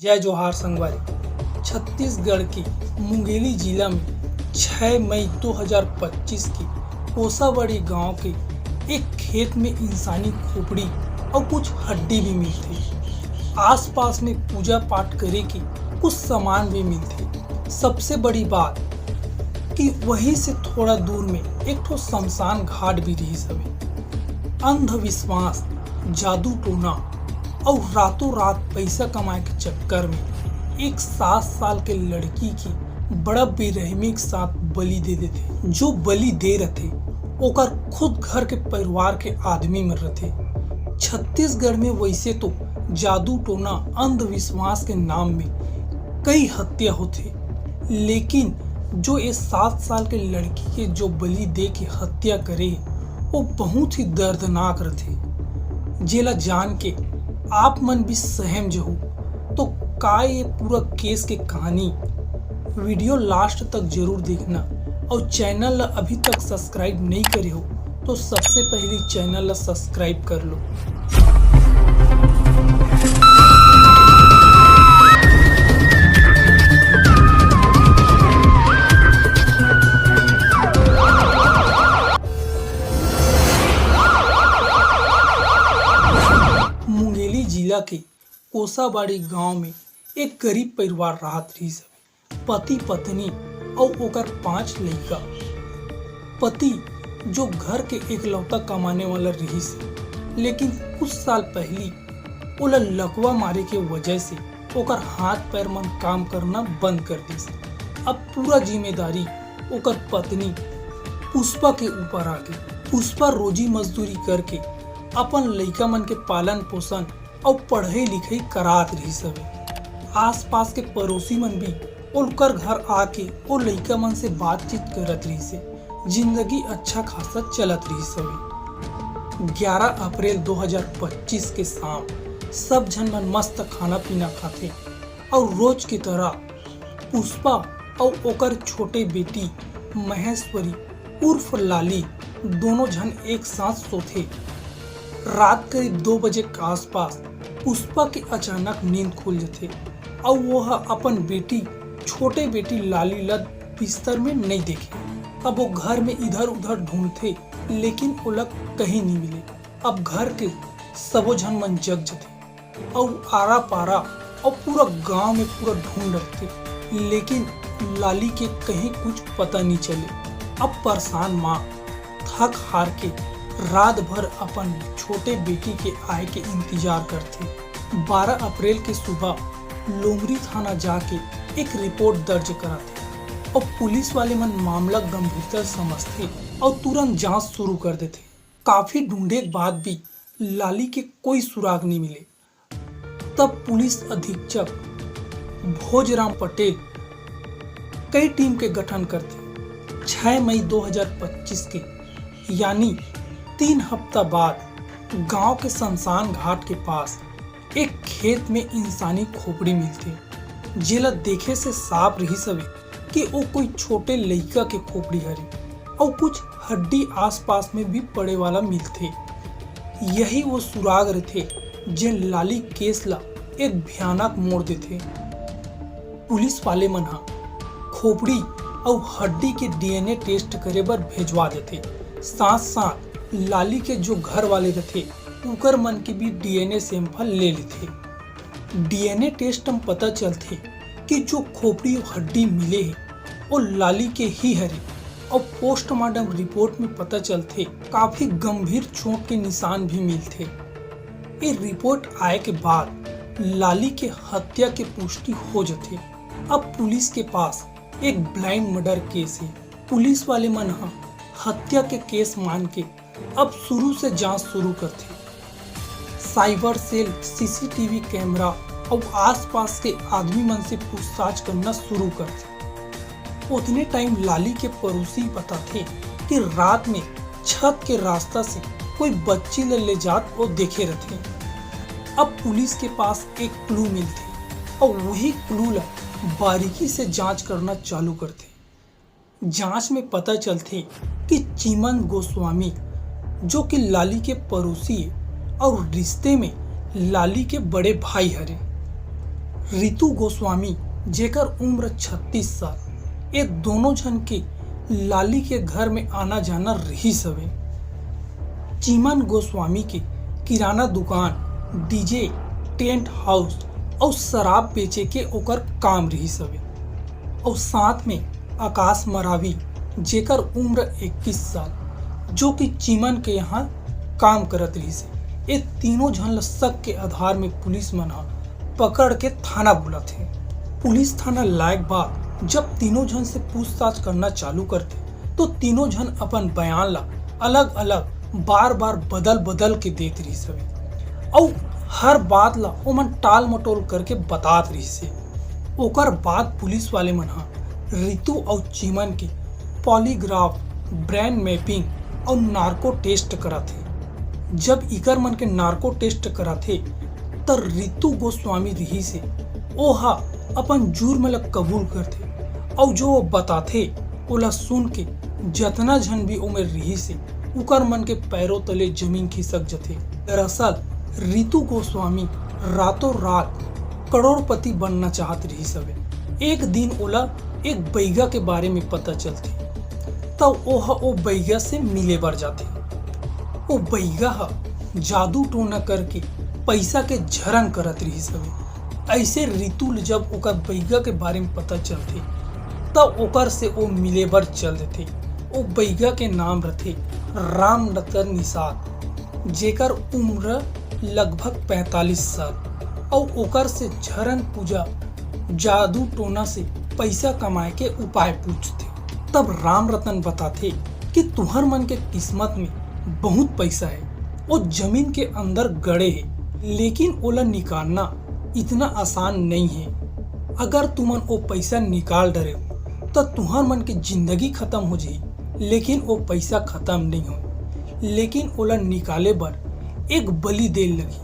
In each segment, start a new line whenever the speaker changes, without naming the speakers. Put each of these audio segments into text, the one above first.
जय जोहार संगवारी। छत्तीसगढ़ के मुंगेली जिला में 6 मई 2025 की कोसाबाड़ी गांव के एक खेत में इंसानी खोपड़ी और कुछ हड्डी भी मिलते। आसपास में पूजा पाठ करे के कुछ सामान भी मिलते। सबसे बड़ी बात कि वहीं से थोड़ा दूर में एक ठो शमशान घाट भी रही सवे। अंधविश्वास, जादू टोना और रातों रात पैसा कमाए के चक्कर में एक 7 साल के लड़की की बड़ा बेरहमी के साथ बलि दे देते। जो बलि दे रहे ओकर खुद घर के परिवार के आदमी मर रहे। छत्तीसगढ़ में वैसे तो जादू टोना अंधविश्वास के नाम में कई हत्या होते, लेकिन जो ये 7 साल के लड़की के जो बलि दे के हत्या करे वो बहुत ही दर्दनाक रहे। जेला जान के आप मन भी सहम जहू। तो का ये पूरा केस के कहानी वीडियो लास्ट तक जरूर देखना। और चैनल ला अभी तक सब्सक्राइब नहीं करे हो तो सबसे पहले चैनल ला सब्सक्राइब कर लो। मुंगेली जिला के कोसाबाड़ी गांव में एक गरीब परिवार रहत रही सवे। पति पत्नी और ओकर 5 लड़का। पति जो घर के एकलौता कमाने वाला रही से, लेकिन कुछ साल पहले ओला लकवा मारे के वजह से ओकर हाथ पैर मन काम करना बंद कर दी से। अब पूरा जिम्मेदारी ओकर पत्नी पुष्पा के ऊपर आ गई। पुष्पा रोजी मजदूरी करके अपन लइका मन के पालन पोषण और पढ़ाई लिखाई करात रही सवे। आसपास के पड़ोसी मन भी ओकर घर आके ओ लइका मन से बातचीत करत रही से। जिंदगी अच्छा खासा चलत रही सवे। 11 अप्रैल 2025 के शाम सब जन मन मस्त खाना पीना खाते और रोज की तरह पुष्पा और ओकर छोटे बेटी महेश्वरी उर्फ लाली दोनों जन एक साथ सोते। रात करीब 2 बजे के आसपास पुष्पा के अचानक नींद खुल जाते और वह अपन बेटी छोटे बेटी लाली ला बिस्तर में नहीं देखे। अब वो घर में इधर उधर ढूंढते, लेकिन वो लोग कहीं नहीं मिले। अब घर के सबो जन मन जग जाते और आरा पारा और पूरा गांव में पूरा ढूंढ रखते, लेकिन लाली के कहीं कुछ पता नहीं चले। अब परेशान माँ थक हार के रात भर अपन छोटे बेटी के आए के इंतजार करते। 12 अप्रैल के सुबह लोमरी थाना जाके एक रिपोर्ट दर्ज कराते और पुलिस वाले मन मामला गंभीरता समझते और तुरंत जांच शुरू कर देते। काफी ढूंढे के बाद भी लाली के कोई सुराग नहीं मिले। तब पुलिस अधीक्षक भोजराम पटेल कई टीम के गठन करते। 6 मई 2025 के यानी 3 हफ्ता बाद गांव के शमशान घाट के पास एक खेत में इंसानी खोपड़ी मिलती। जेला देखे से साफ रही सवे कि वो कोई छोटे लइका के खोपड़ी हरे और कुछ हड्डी आसपास में भी पड़े वाला मिलते। यही वो सुराग रहते जे लाली केस ला एक भयानक मोड़ देते। पुलिस वाले मन खोपड़ी और हड्डी के डीएनए टेस्ट करे बर भेजवा देते। साथ साथ लाली के जो घर वाले रहते उकर मन के भी डीएनए सैंपल ले लेते। डीएनए टेस्ट में पता चलते कि जो खोपड़ी और हड्डी मिले हैं वो लाली के ही हरे। और पोस्टमार्टम रिपोर्ट में पता चलते काफी गंभीर चोट के निशान भी मिलते। ये रिपोर्ट आए के बाद लाली के हत्या के पुष्टि हो जाते। अब पुलिस के पास एक ब्लाइंड मर्डर केस है। पुलिस वाले मन हत्या के केस मान के अब शुरू से जांच शुरू करते। साइबर सेल सीसीटीवी कैमरा और आसपास के आदमी मन से पूछताछ करना शुरू करते। उतने टाइम लाली के पड़ोसी बताते कि रात में छत के रास्ता से कोई बच्ची ले जात वो देखे रहते। अब पुलिस के पास एक क्लू मिलते और वही क्लू ला बारीकी से जांच करना चालू करते। जांच में पता चलते कि चिमन गोस्वामी जो कि लाली के पड़ोसी और रिश्ते में लाली के बड़े भाई हरे। रितु गोस्वामी जेकर उम्र 36 साल, ये दोनों जन के लाली के घर में आना जाना रहीस हवे। चीमन गोस्वामी के किराना दुकान, डीजे, टेंट हाउस और शराब बेचे के ओकर काम रहीस हवे। और साथ में आकाश मरावी जेकर उम्र 21 साल, जो कि चीमन के यहाँ काम करत रहीस। ये तीनों झन ल शक के आधार में पुलिस मन हा पकड़ के थाना बुलात है। पुलिस थाना लायक बाद जब तीनों झन से पूछताछ करना चालू करते तो तीनों झन अपन बयान ला अलग अलग बार बार बदल बदल के देत रही हवे और हर बात ला ओमन टाल मटोल करके बतात रही से। ओकर बाद पुलिस वाले मन हा रितु और चीमन के पॉलीग्राफ, ब्रेन मैपिंग और नार्को टेस्ट करा थे। जब इकर मन के नार्को टेस्ट करा थे तो रितु गोस्वामी रही से ओहा अपन जुर्म ला कबूल करते और जो वो बताते ओला सुन के जतना झन भी उमेर रही से उकर मन के पैरों तले जमीन खिसक जथे। दरअसल रितु गोस्वामी रातों रात करोड़पति बनना चाहत रही सवे। एक दिन ओला एक बैगा के बारे में पता चलते तब ओहा ओ बैगा से मिले बर जाते। ओ बैगा हा जादू टोना करके पैसा के झरन करत रही सवे। ऐसे रितु जब ओकर बैगा के बारे में पता चलते तब ओकर से ओ मिले बर चल देते। ओ बैगा के नाम रथे राम रतन निषाद, जेकर उम्र लगभग 45 साल और ओकर से झरन पूजा, जादू टोना से पैसा कमाए के उपाय पूछते। तब राम रतन बताते कि तुहर मन के किस्मत में बहुत पैसा है, वो जमीन के अंदर गड़े है, लेकिन ओला निकालना इतना आसान नहीं है। अगर तुमन वो पैसा निकाल डरे तो तुहर मन के जिंदगी खत्म हो जाए, लेकिन वो पैसा खत्म नहीं हो। लेकिन ओला निकाले बर एक बलि दे लगी,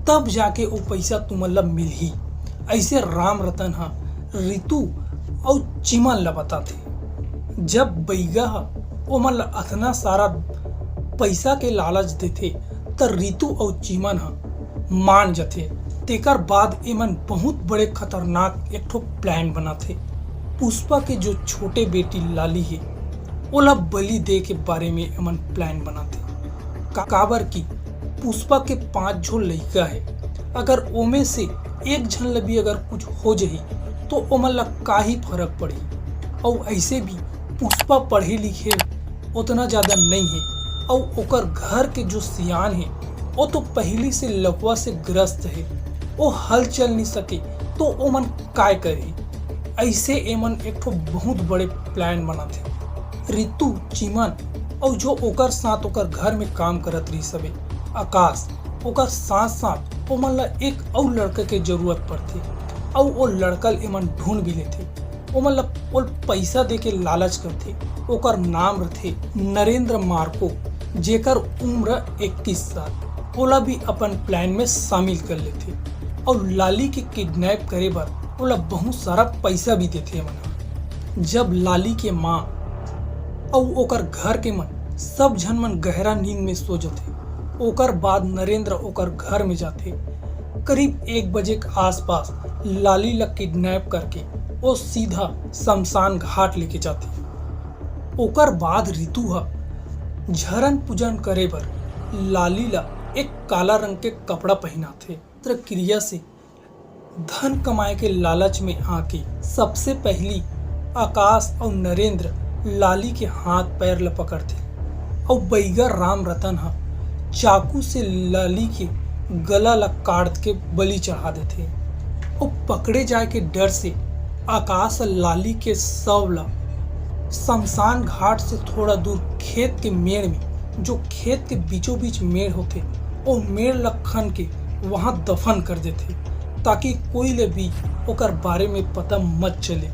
तब जाके वो पैसा तुमन ला मिल ही। ऐसे राम रतन हा रितु और चीमन ला बताते। जब बैगा हा ओमन ला अतना सारा पैसा के लालच देते तो रितु और चीमन हा मान जाते। तेकर बाद एमन बहुत बड़े खतरनाक एक ठो प्लान बनाते। पुष्पा के जो छोटे बेटी लाली है ओला बलि दे के बारे में एमन प्लान बनाते। काबर की पुष्पा के 5 झो लड़का है, अगर ओमे से एक झन ला भी अगर कुछ हो जाही तो ओमन ला का ही फर्क पड़ी। और ऐसे भी पुष्पा पढ़े लिखे उतना ज़्यादा नहीं है और ओकर घर के जो सियान है वो तो पहले से लकवा से ग्रस्त है, वो हल चल नहीं सके तो ओमन काय करे। ऐसे एमन एक ठो बहुत बड़े प्लान बनाते। रितु, चीमन और जो ओकर साथ ओकर घर में काम करत रही सबे आकाश, ओकर साथ साथ ओमन ला एक और लड़के के जरूरत पड़ते और वो लड़का एमन ढूंढ भी लेते। ओमन ला पैसा दे के लालच करते। ओकर नाम रथे नरेंद्र मार्को, जेकर उम्र 21 साल। ओला भी अपन प्लान में शामिल कर लेते और लाली के किडनैप करे बर ओला बहुत सारा पैसा भी देते मन। जब लाली के माँ और ओकर घर के मन सब झन मन गहरा नींद में सो जाते, ओकर बाद नरेंद्र ओकर घर में जाते। करीब 1 बजे के आसपास लाली ला किडनैप करके वो सीधा शमशान घाट लेके जाते। ओकर बाद रितु हा झरन पूजन करे बर लाली ला एक काला रंग के कपड़ा पहनाते। क्रिया से धन कमाए के लालच में आके सबसे पहली आकाश और नरेंद्र लाली के हाथ पैर ल पकड़ते और बैगा राम रतन हा चाकू से लाली के गला ला काट के बलि चढ़ा देते। और पकड़े जाए के डर से आकाश लाली के शव ला शमशान घाट से थोड़ा दूर खेत के मेड़ में, जो खेत के बीचों बीच मेड़ होते, वो मेड़ ला खन के वहां दफन कर देते ताकि कोई ले भी ओकर बारे में पता मत चले।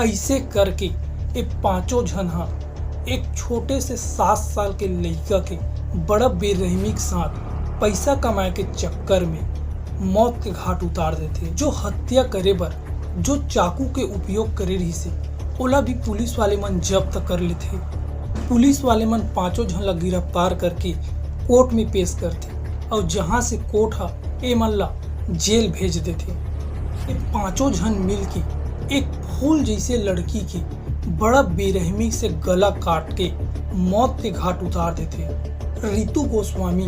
ऐसे करके ये 5 झन हा एक छोटे से 7 साल के लड़का के बड़ा बेरहमी के साथ पैसा कमाए के चक्कर में मौत के घाट उतार देते। जो हत्या करे बर जो चाकू के उपयोग करे रही से ओला भी पुलिस वाले मन जब्त कर लेते। पुलिस वाले मन 5 झन ला गिरफ्तार करके कोर्ट में पेश करते और जहां से कोर्ट हा ए मन ला जेल भेज देते। ये पांचों जन मिल के एक फूल जैसे लड़की की बड़ा बेरहमी से गला काट के मौत के घाट उतार देते। रितु गोस्वामी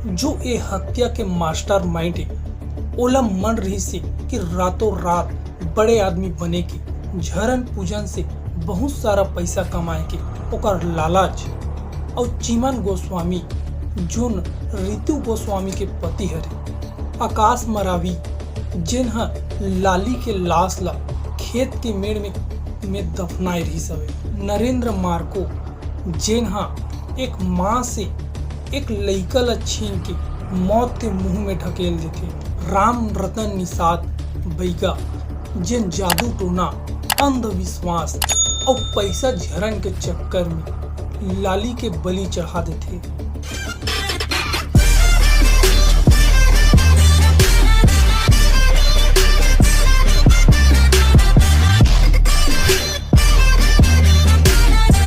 जो ये हत्या के मास्टर माइंड है, ओला मन रही से कि रातों रात बड़े आदमी बने के झरन पूजन से बहुत सारा पैसा कमाए के ओकर लालच। और चिमन गोस्वामी जोन रितु गोस्वामी के पति हरे, आकाश मरावी जिन्हा लाली के लाश ला खेत के मेड़ में दफनाए रही सवे, नरेंद्र मार्को जिन्हा एक माँ से एक लइका ला छीन के मौत के मुंह में ढकेल देते, राम रतन निषाद बैगा जिन जादू टोना, अंधविश्वास और पैसा झरन के चक्कर में लाली के बलि चढ़ा देते।